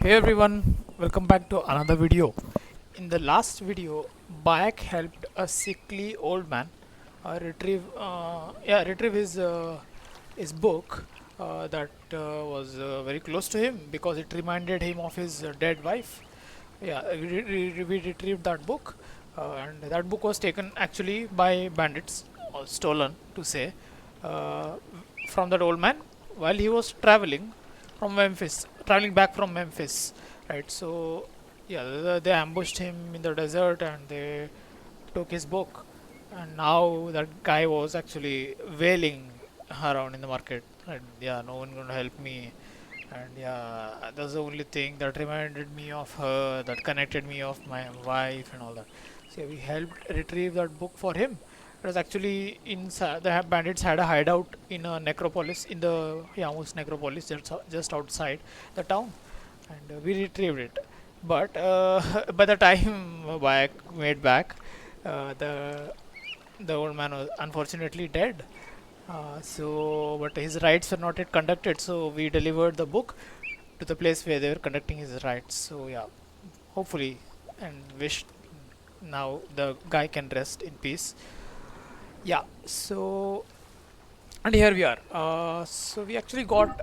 Hey everyone, welcome back to another video. In the last video, Bayek helped a sickly old man retrieve his book that was very close to him because it reminded him of his dead wife. We retrieved that book, and that book was taken actually by bandits or stolen to say uh, from that old man while he was traveling back from Memphis, right? So yeah, they ambushed him in the desert and they took his book, and now that guy was actually wailing around in the market, and yeah, no one gonna help me, and yeah, that's the only thing that reminded me of her, that connected me of my wife and all that. So yeah, we helped retrieve that book for him. It was actually inside. The bandits had a hideout in a necropolis, in the Yamus necropolis, just outside the town, and we retrieved it. But by the time Bayek made back, the old man was unfortunately dead. But his rites were not yet conducted, so we delivered the book to the place where they were conducting his rites. So yeah, hopefully, and wish now the guy can rest in peace. Yeah. So and here we are. So we actually got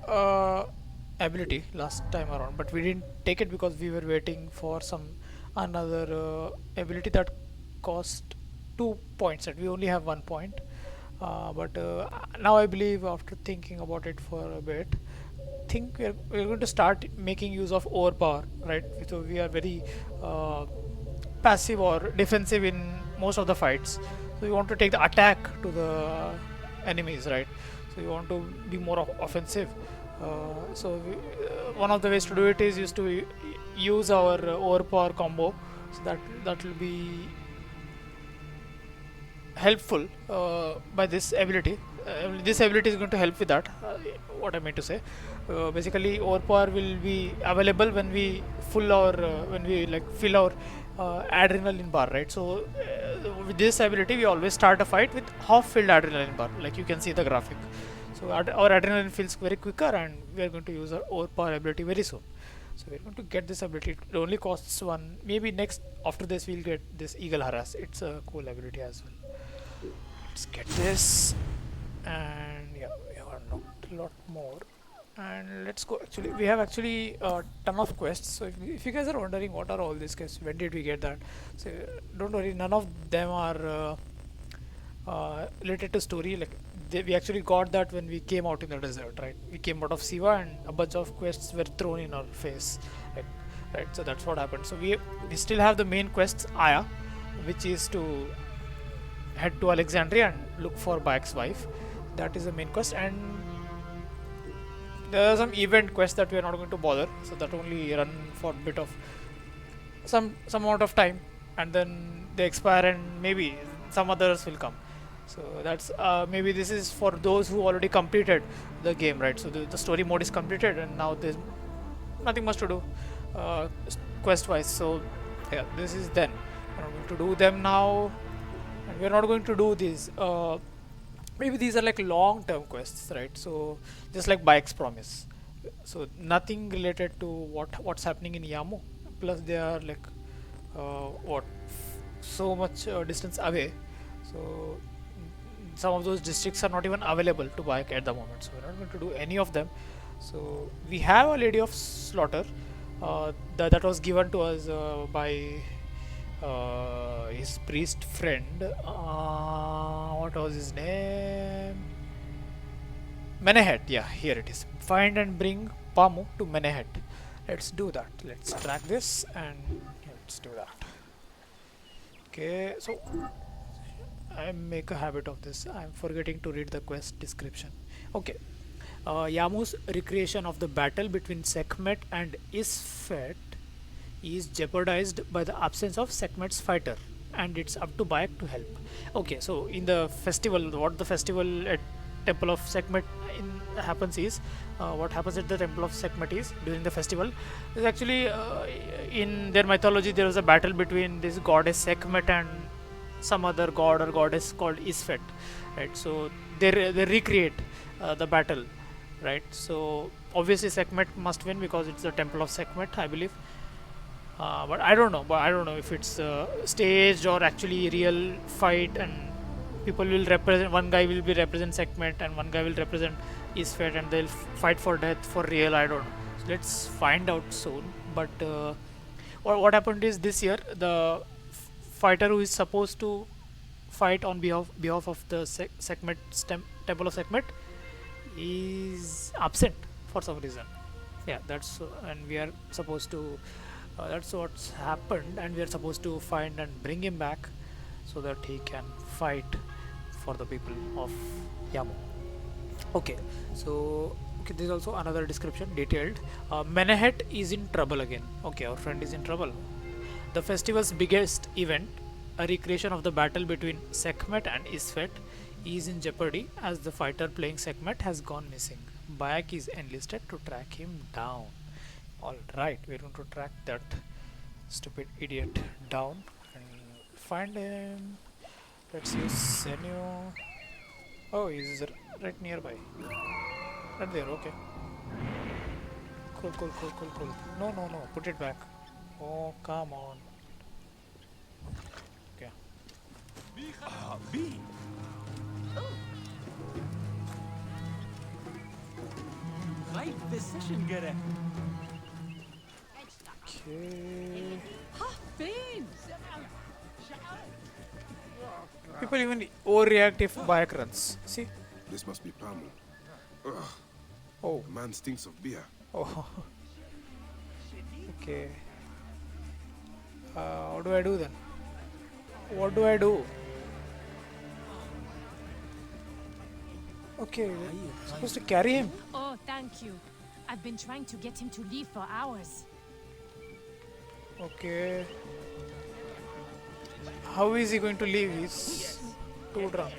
ability last time around, but we didn't take it because we were waiting for some another ability that cost 2 points, and we only have 1 point. But now I believe after thinking about it for a bit, think we're going to start making use of overpower, right? So we are very passive or defensive in most of the fights. So we want to take the attack to the enemies, right? So we want to be more offensive. One of the ways to do it is used to use our overpower combo. So that will be helpful by this ability. This ability is going to help with that. What I mean to say, basically, overpower will be available when we fill our adrenaline bar, right? So with this ability, we always start a fight with half-filled adrenaline bar, like you can see the graphic. So our adrenaline feels very quicker, and we are going to use our overpower ability very soon. So we're going to get this ability. It only costs one. Maybe next after this we'll get this Eagle Harass. It's a cool ability as well. Let's get this, and yeah, we have unlocked a lot more. And let's go. Actually, we have actually a ton of quests. So if you guys are wondering what are all these quests, when did we get that? So don't worry, none of them are related to story. Like we actually got that when we came out in the desert, right? We came out of Siva, and a bunch of quests were thrown in our face, like, right? So that's what happened. So we still have the main quests, Aya, which is to head to Alexandria and look for Bayek's wife. That is the main quest, and there are some event quests that we are not going to bother. So that only run for a bit of some amount of time, and then they expire, and maybe some others will come. So that's maybe this is for those who already completed the game, right? So the story mode is completed, and now there's nothing much to do quest wise. So yeah, this is then. I'm going to do them now, and we're not going to do these. Maybe these are like long-term quests, right? So just like Bike's promise. So nothing related to what's happening in Yamu. Plus they are like so much distance away. So some of those districts are not even available to Bike at the moment. So we're not going to do any of them. So we have a Lady of Slaughter that was given to us by his priest friend. What was his name? Menehet. Yeah, here it is. Find and bring Pamu to Menehet. Let's do that. Let's track this, and let's do that. Okay, so I make a habit of this. I'm forgetting to read the quest description. Okay. Yamu's recreation of the battle between Sekhmet and Isfet is jeopardized by the absence of Sekhmet's fighter, and it's up to Bayek to help. Okay, so in the festival, what the festival at Temple of Sekhmet happens is, what happens at the Temple of Sekhmet is during the festival is actually in their mythology there was a battle between this goddess Sekhmet and some other god or goddess called Isfet, right? So they recreate the battle right? So obviously Sekhmet must win because it's the temple of Sekhmet, I believe. But I don't know. But I don't know if it's staged or actually real fight, and people will represent. One guy will be represent Sekhmet, and one guy will represent Isfet, and they'll fight for death for real. I don't know. So let's find out soon. But what happened is this year the fighter who is supposed to fight on behalf of the Sekhmet temple of Sekhmet is absent for some reason. Yeah, that's and we are supposed to that's what's happened, and we are supposed to find and bring him back so that he can fight for the people of Yamo. Okay, so okay, there's also another description detailed. Menehet is in trouble again. Okay, our friend is in trouble. The festival's biggest event, a recreation of the battle between Sekhmet and Isfet, is in jeopardy as the fighter playing Sekhmet has gone missing. Bayek is enlisted to track him down. Alright, we're going to track that stupid idiot down and find him. Let's use Senyu. Oh, he's right nearby. Right there, okay. Cool, cool, cool, cool, cool. No, no, no, put it back. Oh, come on. Okay. Right decision, Gere. Okay. فين؟ People even overreact if Bayek runs. See? This must be Pamu. Ugh, Oh, the man stinks of beer. oh. Okay. What do I do then? What do I do? Okay, we're supposed to carry him. Oh, thank you. I've been trying to get him to leave for hours. Okay. How is he going to leave? He's too drunk.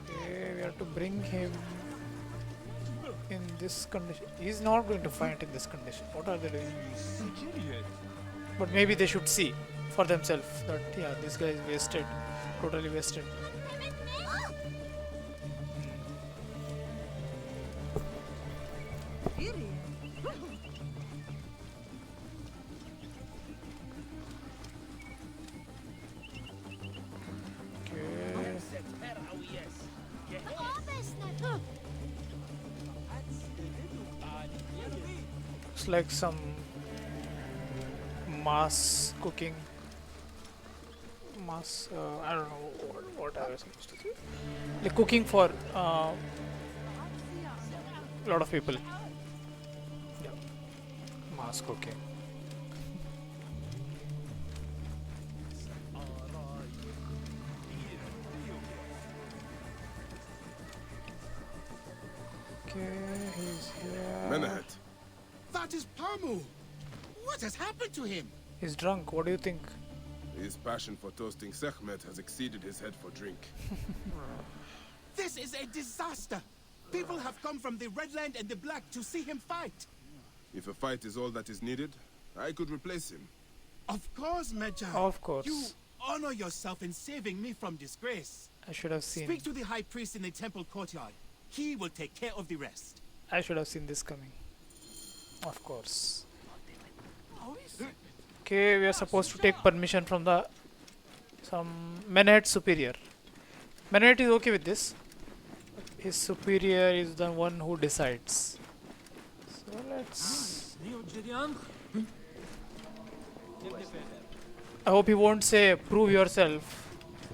Okay, we have to bring him in this condition. He's not going to fight in this condition. What are they doing? But maybe they should see for themselves that yeah, this guy is wasted, totally wasted. Okay. Looks like some mass cooking. Mass, I don't know what I was supposed to say. Like cooking for a lot of people. Yeah. Mass cooking. Okay, he's here. Menehet, That is Pamu! What has happened to him? He's drunk. What do you think? his passion for toasting Sekhmet has exceeded his head for drink. This is a disaster! People have come from the Red Land and the Black to see him fight. If a fight is all that is needed, I could replace him. Of course, Medjay. Of course. You honor yourself in saving me from disgrace. I should have seen. Speak to the High Priest in the temple courtyard. He will take care of the rest. I should have seen this coming. Of course. Okay, we are supposed to take permission from the some Menehet superior. Menehet is okay with this. His superior is the one who decides. So let's. I hope he won't say prove yourself.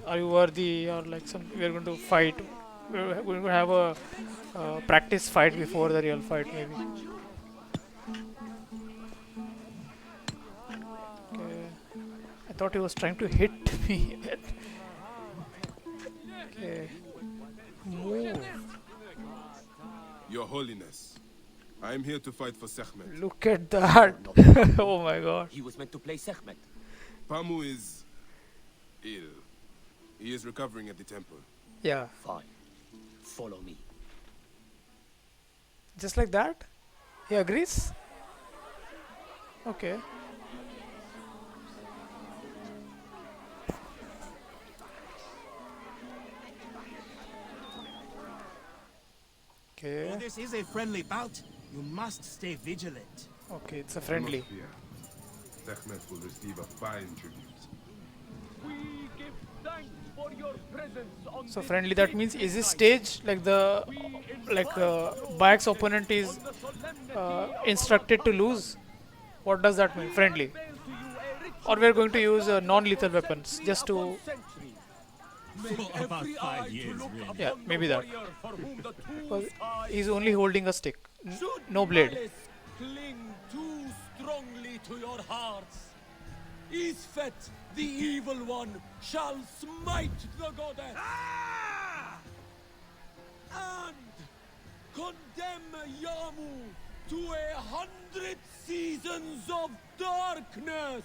Are you worthy or like some? We are going to fight. We're going to have a practice fight before the real fight, maybe. Okay. I thought he was trying to hit me. Okay. Move. Your Holiness, I am here to fight for Sekhmet. Look at that. Oh my god. He was meant to play Sekhmet. Pamu is ill. He is recovering at the temple. Yeah. Fine. Follow me. Just like that? He agrees? Okay. Okay. Though this is a friendly bout, you must stay vigilant. Okay, it's a Do friendly. not fear. Sekhmet will receive a fine tribute. We give thanks for your presence on So this friendly, that great means is this night. stage like the Bayek's opponent is On the solemnity of instructed to lose? What does that mean? Friendly. unveil to you a rich Or we are going to use non-lethal weapons just to. century. For about 5 years, really. Yeah, maybe that. For whom the Because two ties he's only holding a stick, should no blade. malice cling too strongly to your hearts. Isfet, the evil one, shall smite the goddess. And condemn Yamu to 100 seasons of darkness.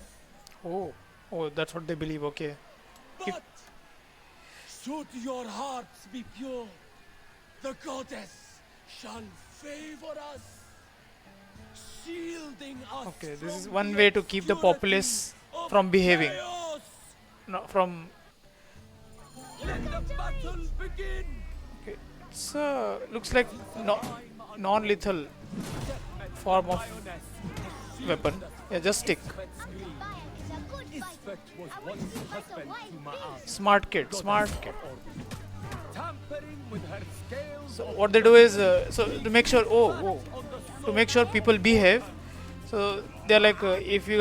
Oh, that's what they believe. Okay. But should your hearts be pure, the goddess shall favor us, shielding us. Okay, this is from one way to keep the obscurity populace of from behaving. chaos. No, from. Let the battle begin. Okay, it's looks like non-lethal form of weapon. Yeah, just stick. Isfet was once husband to Ma'at, Smart kid, smart kid. tampering with her scales. So what they do is so to make sure to make sure people behave. So they're like if you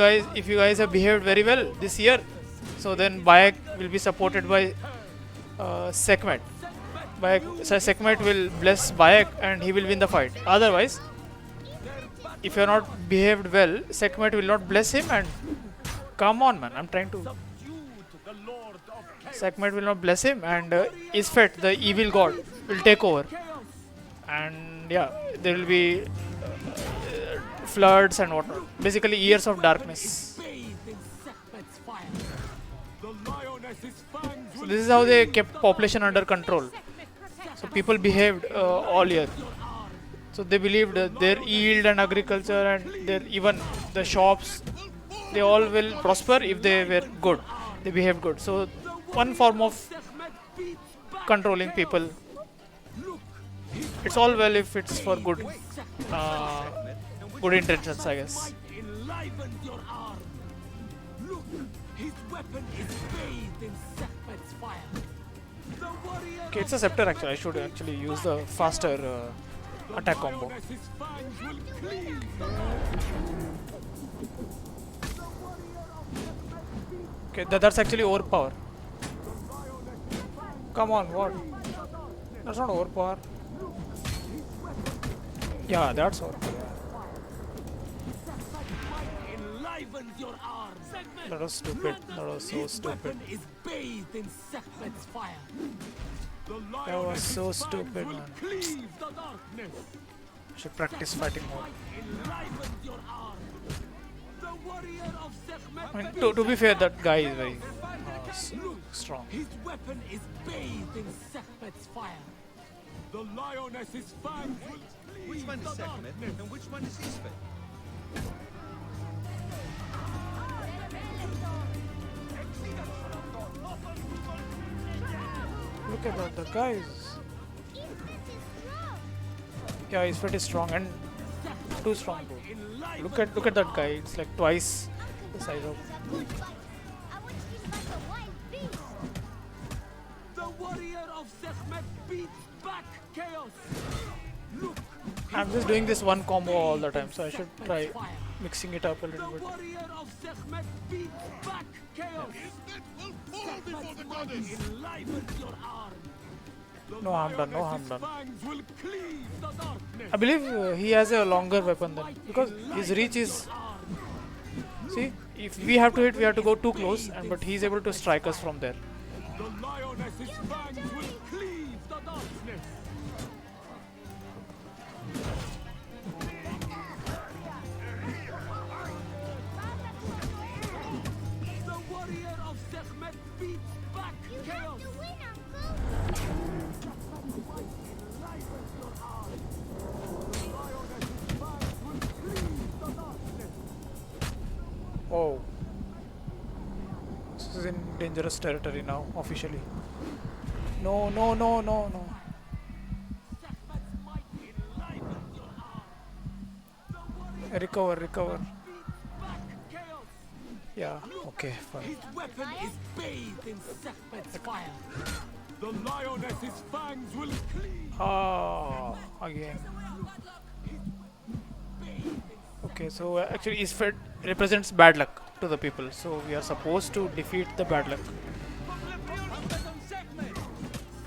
guys have behaved very well this year, so then Bayek will be supported by Sekhmet. Sekhmet will bless Bayek and he will win the fight. Otherwise, if you are not behaved well, Sekhmet will not bless him and come on man, I'm trying to. The Lord of Chaos. Sekhmet will not bless him and Isfet, the evil god, will take over. And yeah, there will be floods and whatnot. Basically, years of darkness. Bathed in Sekhmet's fire. The lioness's fangs So this is how they kept population under control. So people behaved all year. So they believed their yield and agriculture and their even the shops, they all will prosper if they were good. They behaved good. So one form of controlling people. It's all well if it's for good, good intentions, I guess. enlivened your arm. Look, his weapon is bathed in Sekhmet's fire. The warrior Okay, it's a scepter actually. I should actually use the faster attack combo. lioness's fangs will cleave. Okay, that's actually overpower. Come on, what? That's not overpower. Yeah, that's overpower. Enlivens your arm. That was stupid. That was so His stupid. weapon is bathed in Sekhmet's fire. The That was so lioness's stupid, fangs will man. cleave the darkness. Should practice fighting more. Enlivens your arm. The warrior of Sekhmet. I mean, to be fair, that guy is very strong. His weapon is bathed in Sekhmet's fire. The lioness's fangs will cleave. Which one is the Sekhmet darkness. and which one is Isfet? Look at that, the guy is. Yeah, his fight is strong and too strong, bro. Look at that guy. It's like twice the size of. The warrior of Sekhmet beats back chaos. Look, I'm just doing this one combo all the time, so I should try mixing it up a the little bit. warrior of Sekhmet beats back chaos. Enlivens your arm. The No harm done, no harm lioness's done. fangs will cleave the darkness. I believe he has a longer weapon than because his reach is. See, if we have to hit, we have to go too close, and but he's able to strike us from there. The lioness's fangs will cleave the darkness. The warrior of Sekhmet beats back chaos. Oh, this is in dangerous territory now, officially. No, no, no, no, no. Sekhmet's might Recover. Back chaos. Yeah, okay, fine. His weapon is bathed in Sekhmet's fire. The lioness's fangs will cleave. Ah, again. Okay, so actually Isfet represents bad luck to the people. So we are supposed to defeat the bad luck.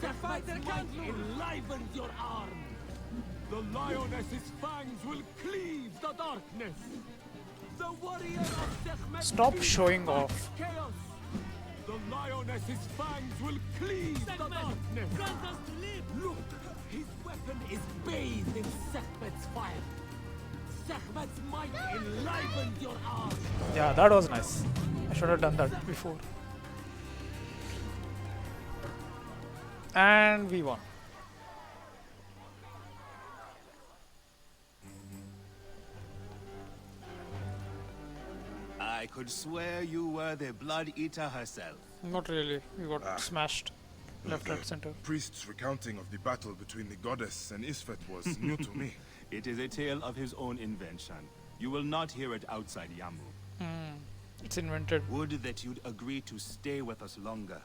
Sekhmet's might enlivens your arm. The lioness's fangs will cleave the darkness. The warrior of Sekhmet. Stop showing off. Chaos. The lioness's fangs will cleave the darkness. Grant us to live. Look, his weapon is bathed in Sekhmet's fire. Sekhmet's might enlivens your arm. Yeah, that was nice. I should have done that before. And we won. I could swear you were the Blood Eater herself. Not really. We got smashed. Left, right, center. Priest's recounting of the battle between the goddess and Isfet was new to me. It is a tale of his own invention. You will not hear it outside Yamu. It's invented. Would that you'd agree to stay with us longer.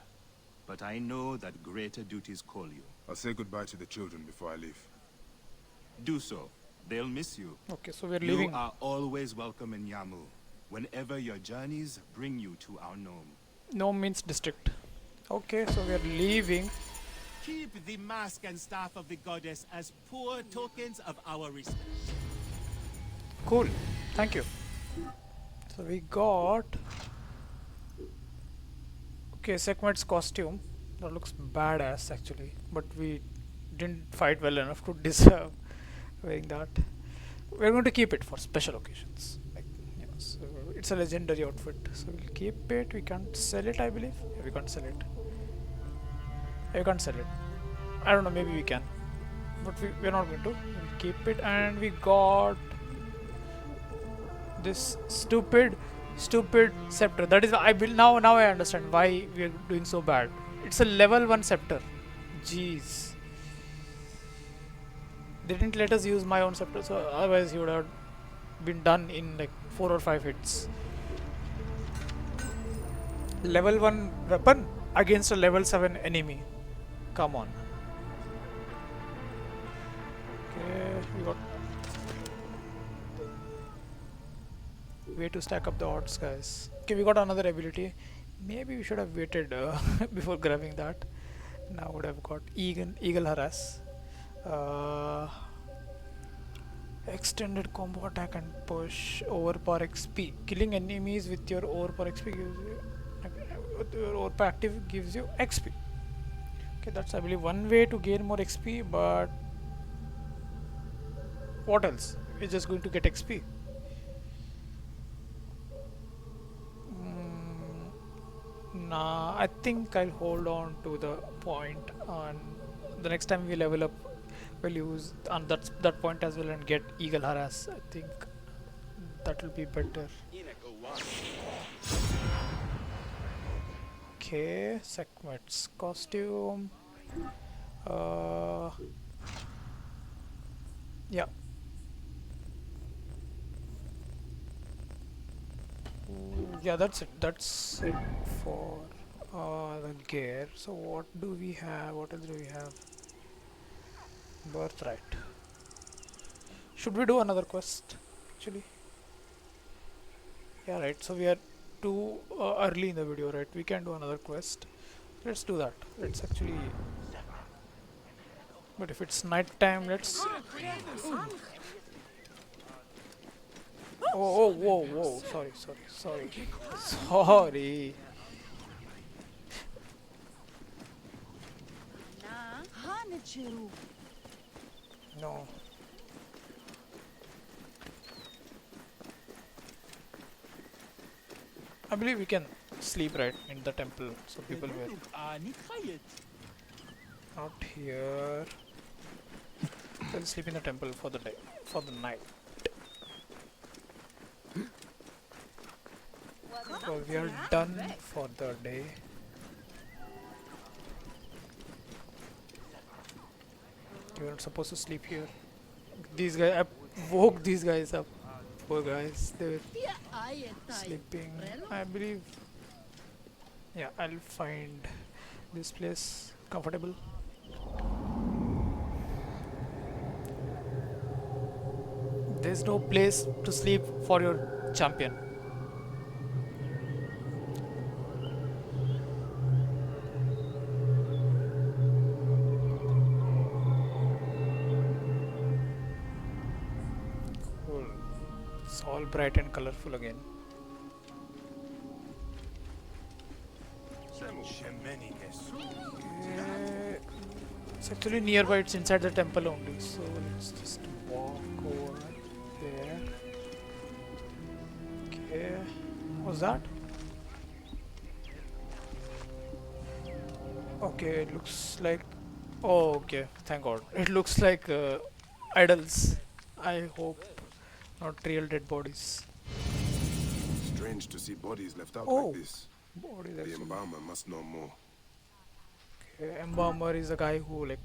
But I know that greater duties call you. I'll say goodbye to the children before I leave. Do so. They'll miss you. Okay, so we're You leaving. are always welcome in Yamu, whenever your journeys bring you to our Nome. No means district. Okay, so we're leaving. Keep the mask and staff of the goddess as poor tokens of our respect. Cool. Thank you. So we got. Okay, Sekhmet's costume. That looks badass actually, but we didn't fight well enough to deserve wearing that. We're going to keep it for special occasions. Like, you know, so it's a legendary outfit, so we'll keep it. We can't sell it, I believe. Yeah, we can't sell it. Yeah, we can't sell it. I don't know. Maybe we can, but we're not going to. We'll keep it, and we got this stupid scepter. That is why I build now. Now I understand why we are doing so bad. It's a level 1 scepter. Jeez. They didn't let us use my own scepter, so otherwise he would have been done in like 4 or 5 hits. Level 1 weapon against a level 7 enemy. Come on. Okay, we got way to stack up the odds, guys. Okay, we got another ability. Maybe we should have waited before grabbing that. Now would have got eagle harass. Extended combo attack and push, overpower XP. Killing enemies with your overpower XP gives you with your overpower active gives you XP. Okay, that's I believe one way to gain more XP, but what else? We're just going to get XP. Nah, I think I'll hold on to the point, and the next time we level up, we'll use on that point as well and get eagle harass. I think that will be better. Okay, Sekhmet's costume. Yeah. Yeah, that's it. That's it for the gear. So what do we have? What else do we have? Birthright. Should we do another quest? Actually. Yeah, right. So we are too early in the video, right? We can do another quest. Let's do that. Let's actually. But if it's night time, let's. Oh, whoa. Sorry. No. I believe we can sleep right in the temple, so people will not here. We'll sleep in the temple for the day, for the night. So we are done for the day. You're not supposed to sleep here. These guys, I woke these guys up. Poor guys, they were sleeping. I believe. Yeah, I'll find this place comfortable. There's no place to sleep for your champion. Cool. It's all bright and colorful again. Okay. It's actually nearby, it's inside the temple only. So let's just walk over there. Okay. What's that? Okay, it looks like. Oh, okay. Thank God. It looks like idols. I hope not real dead bodies. Strange to see bodies left out Oh. like this. Bodies The actually. embalmer must know more. Okay, embalmer is a guy who like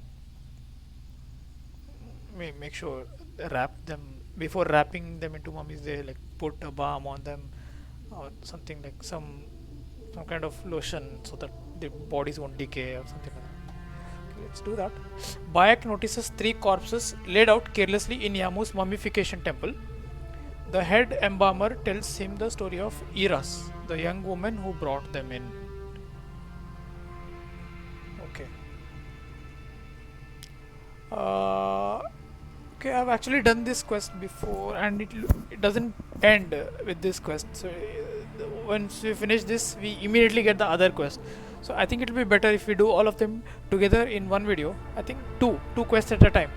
make sure wrap them before wrapping them into mummies. They like put a balm on them or something like some kind of lotion so that the bodies won't decay or something like that. Okay, let's do that. Bayek notices 3 corpses laid out carelessly in Yamu's mummification temple. The head embalmer tells him the story of Iras, the young woman who brought them in. Okay. Okay, I've actually done this quest before, and it doesn't end with this quest. So once we finish this, we immediately get the other quest. So I think it will be better if we do all of them together in one video. I think two quests at a time,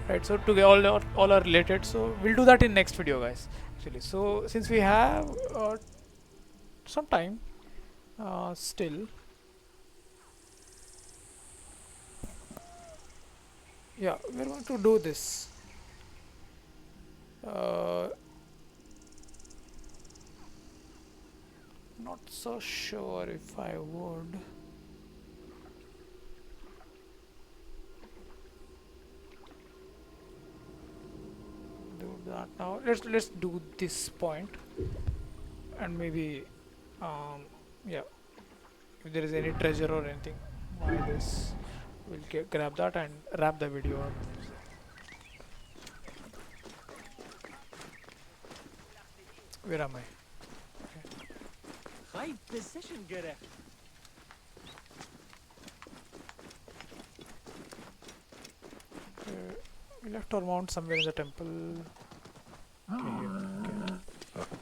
right? So to get all are related. So we'll do that in next video, guys. Actually, so since we have some time still. Yeah, we're going to do this. Not so sure if I would. Do that now. Let's do this point, and maybe yeah, if there is any treasure or anything, why this. We'll grab that and wrap the video up. Where am I? High position, Gerek. We left our mount somewhere in the temple. Okay, here. Okay.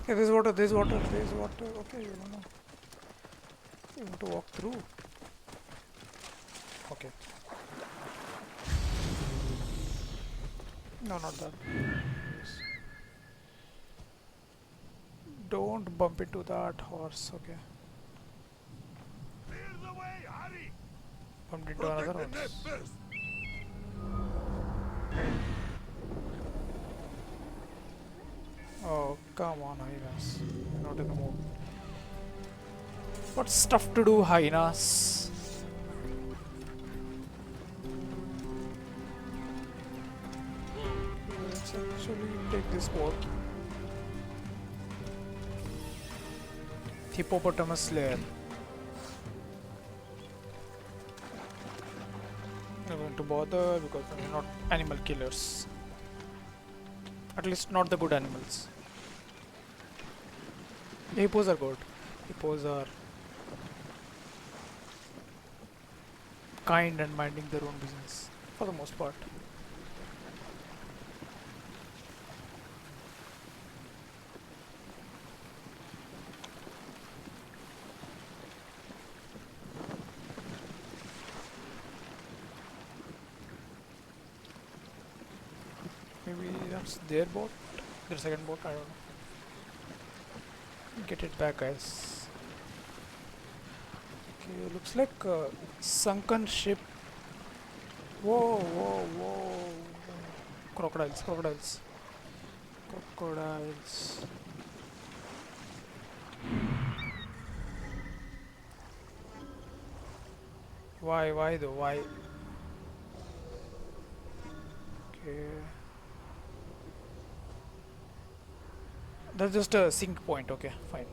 Okay, there's water, there's water, there's water. Okay, you don't know. You want to walk through. Okay. No, not that. Yes. Don't bump into that horse, okay. Clear the way, hurry! Bumped into another horse. First. Oh, come on, hyenas. You're not in the mood. What stuff to do, hyenas? Let's actually take this boat. Hippopotamus Slayer. Not going to bother because we're not animal killers. At least not the good animals. The hippos are good. Hippos are kind and minding their own business for the most part. Maybe that's their boat, their second boat, I don't know. Get it back, guys. Okay, looks like a sunken ship. Whoa, whoa, whoa. Crocodiles, crocodiles. Crocodiles. Why though? Why? Okay. That's just a sync point. Okay, fine.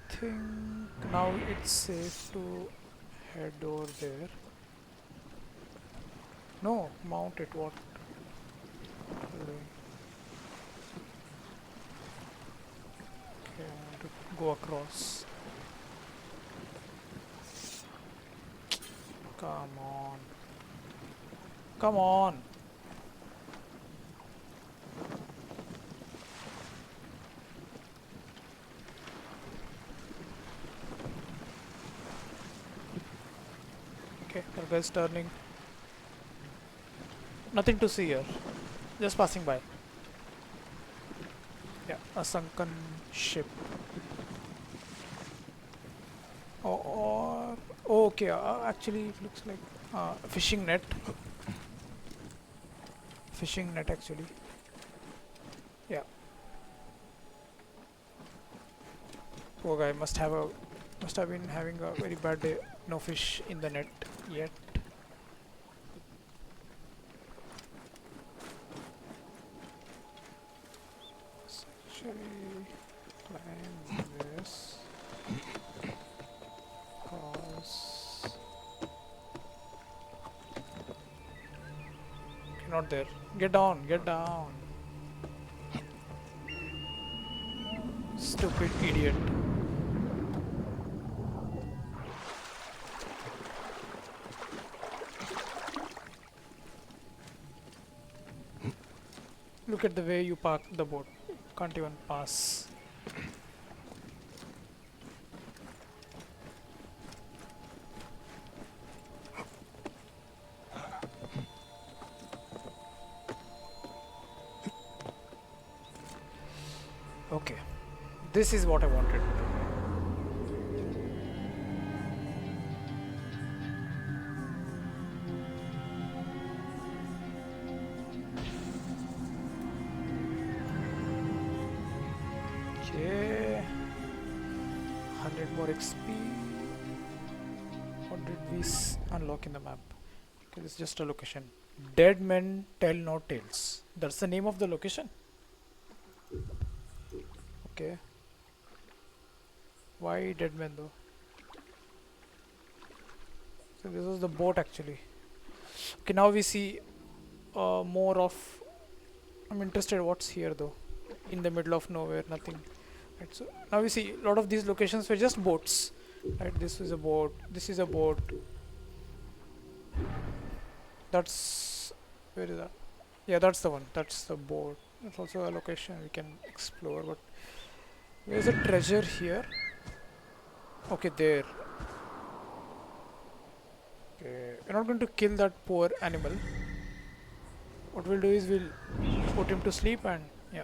Think now it's safe to head over there. No, mount it. What? Okay, I want to go across. Come on. Come on. Okay, that guy's turning. Nothing to see here. Just passing by. Yeah, a sunken ship. Or okay, actually it looks like a fishing net. Fishing net actually. Yeah. Poor guy must have been having a very bad day. No fish in the net yet. Let's actually climb this. Cause okay, not there. Get down, get down. Stupid idiot. Look at the way you park the boat. Can't even pass. Okay. This is what I wanted. Okay. 100 more XP. What did we unlock in the map? Okay, this is just a location. Dead men tell no tales. That's the name of the location. Okay. Why dead men though? So this was the boat actually. Okay, now we see more of. I'm interested what's here though. In the middle of nowhere, nothing. Right, so now we see a lot of these locations were just boats. Right, this is a boat. This is a boat. That's where is that? Yeah, that's the one. That's the boat. That's also a location we can explore. But where's the treasure here? Okay, there. Okay, we're not going to kill that poor animal. What we'll do is we'll put him to sleep and yeah.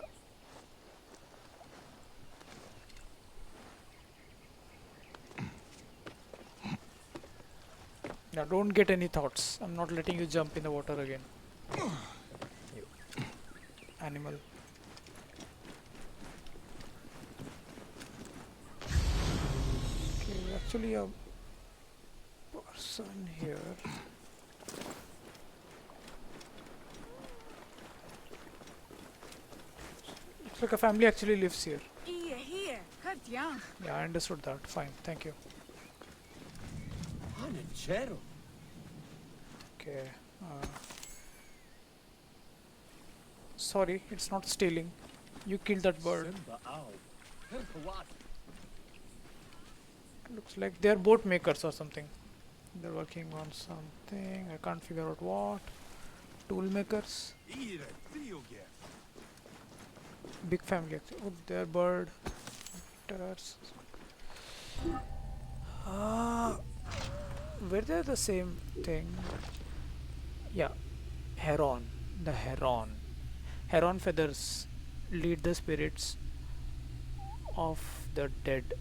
Now don't get any thoughts. I'm not letting you jump in the water again. You animal. Okay, actually a person here. Looks like a family actually lives here. Here, Katya. Yeah, I understood that. Fine, thank you. Hanachero. Okay. Sorry, it's not stealing. You killed that bird. Simba owl. What? Looks like they're boat makers or something. They're working on something. I can't figure out what. Tool makers. Big family actually. Oh, they're bird. Hunters. Were they the same thing? Yeah. Heron. The heron. Heron feathers lead the spirits of the dead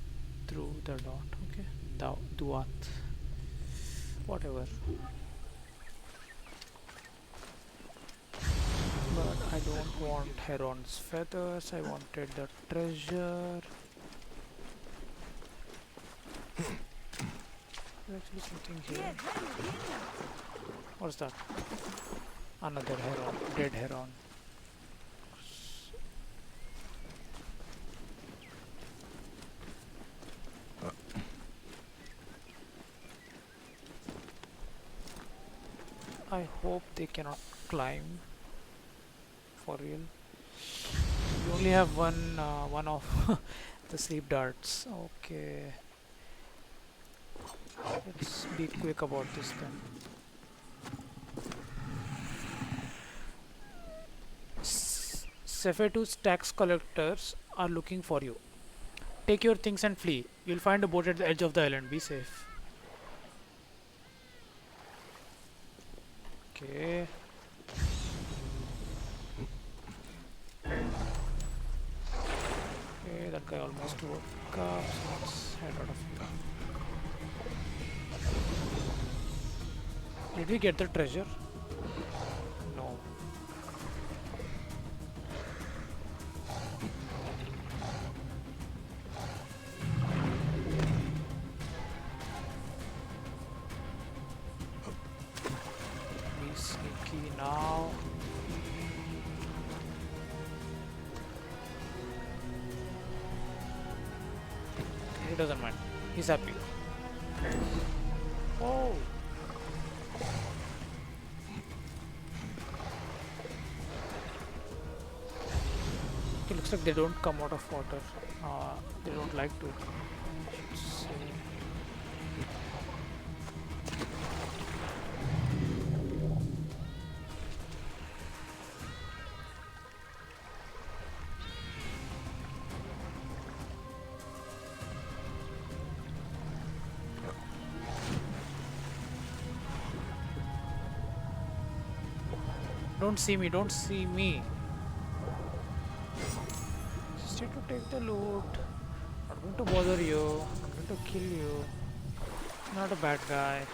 through the dot. Okay. Duat. Whatever. But I don't want heron's feathers. I wanted the treasure. actually something Yes, here. where you been? What's that? Another heron, dead heron. I hope they cannot climb for real. We only have one of the sleep darts. Okay, let's be quick about this then. Cephatu's tax collectors are looking for you. Take your things and flee. You'll find a boat at the edge of the island. Be safe. Okay. Okay, that guy almost woke up. So let's head out of here. Did we get the treasure? No. Be sneaky now. He doesn't mind. He's happy. Oh. It looks like they don't come out of water. They don't like to. I should say. Don't see me, don't see me. Just here to take the loot. Not going to bother you. Not going to kill you. Not a bad guy.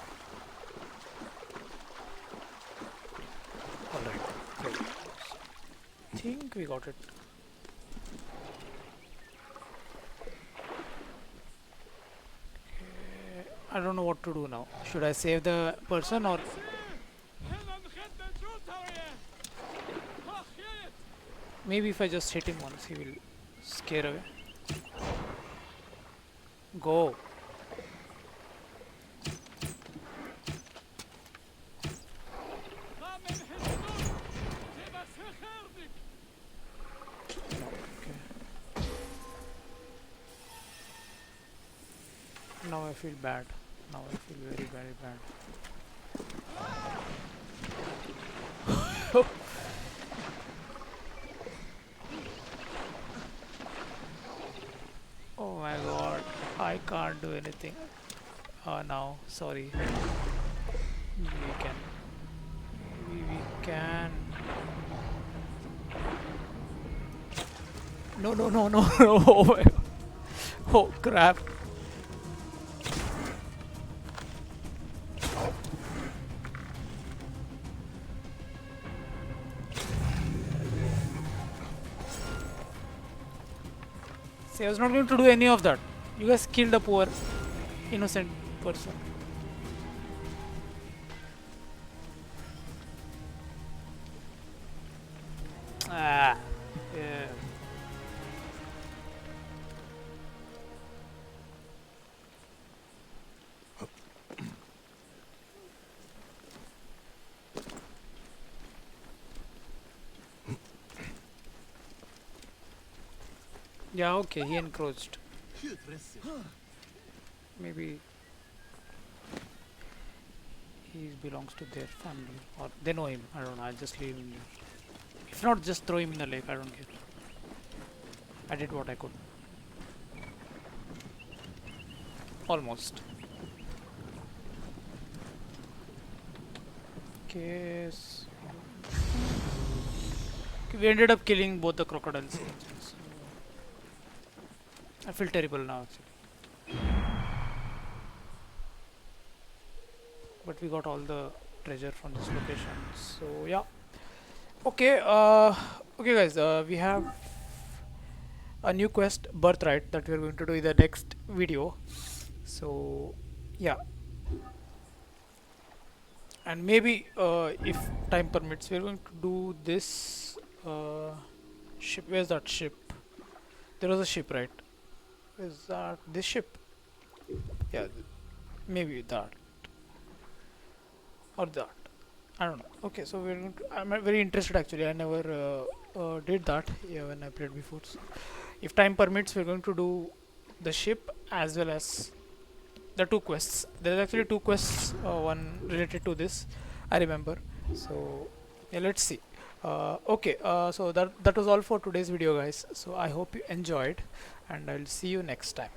Alright. Great. Think we got it. Okay. I don't know what to do now. Should I save the person or maybe if I just hit him once he will scare away. Go. Okay. Now I feel bad. Now I feel very, very bad. Oh my god, I can't do anything. Now, sorry. Maybe we can. Maybe we can. No, no, no, no, no. Oh my god. Oh crap. See, I was not going to do any of that. You guys killed a poor, innocent person. Ah, yeah. Yeah, okay, he encroached. Maybe he belongs to their family or they know him. I don't know, I'll just leave him there. If not, just throw him in the lake, I don't care. I did what I could. Almost. Okay, we ended up killing both the crocodiles. So I feel terrible now actually. But we got all the treasure from this location. So yeah. Okay, okay guys, we have a new quest, Birthright, that we are going to do in the next video. So yeah, and maybe if time permits, we're going to do this ship. Where's that ship? There was a ship, right? Is that this ship? Yeah, maybe that or that. I don't know. Okay, so we're going to, I'm very interested actually. I never did that, yeah, when I played before. So if time permits, we're going to do the ship as well as the two quests. There's actually two quests, one related to this, I remember. So yeah, let's see. Okay, so that was all for today's video, guys. So I hope you enjoyed, and I'll see you next time.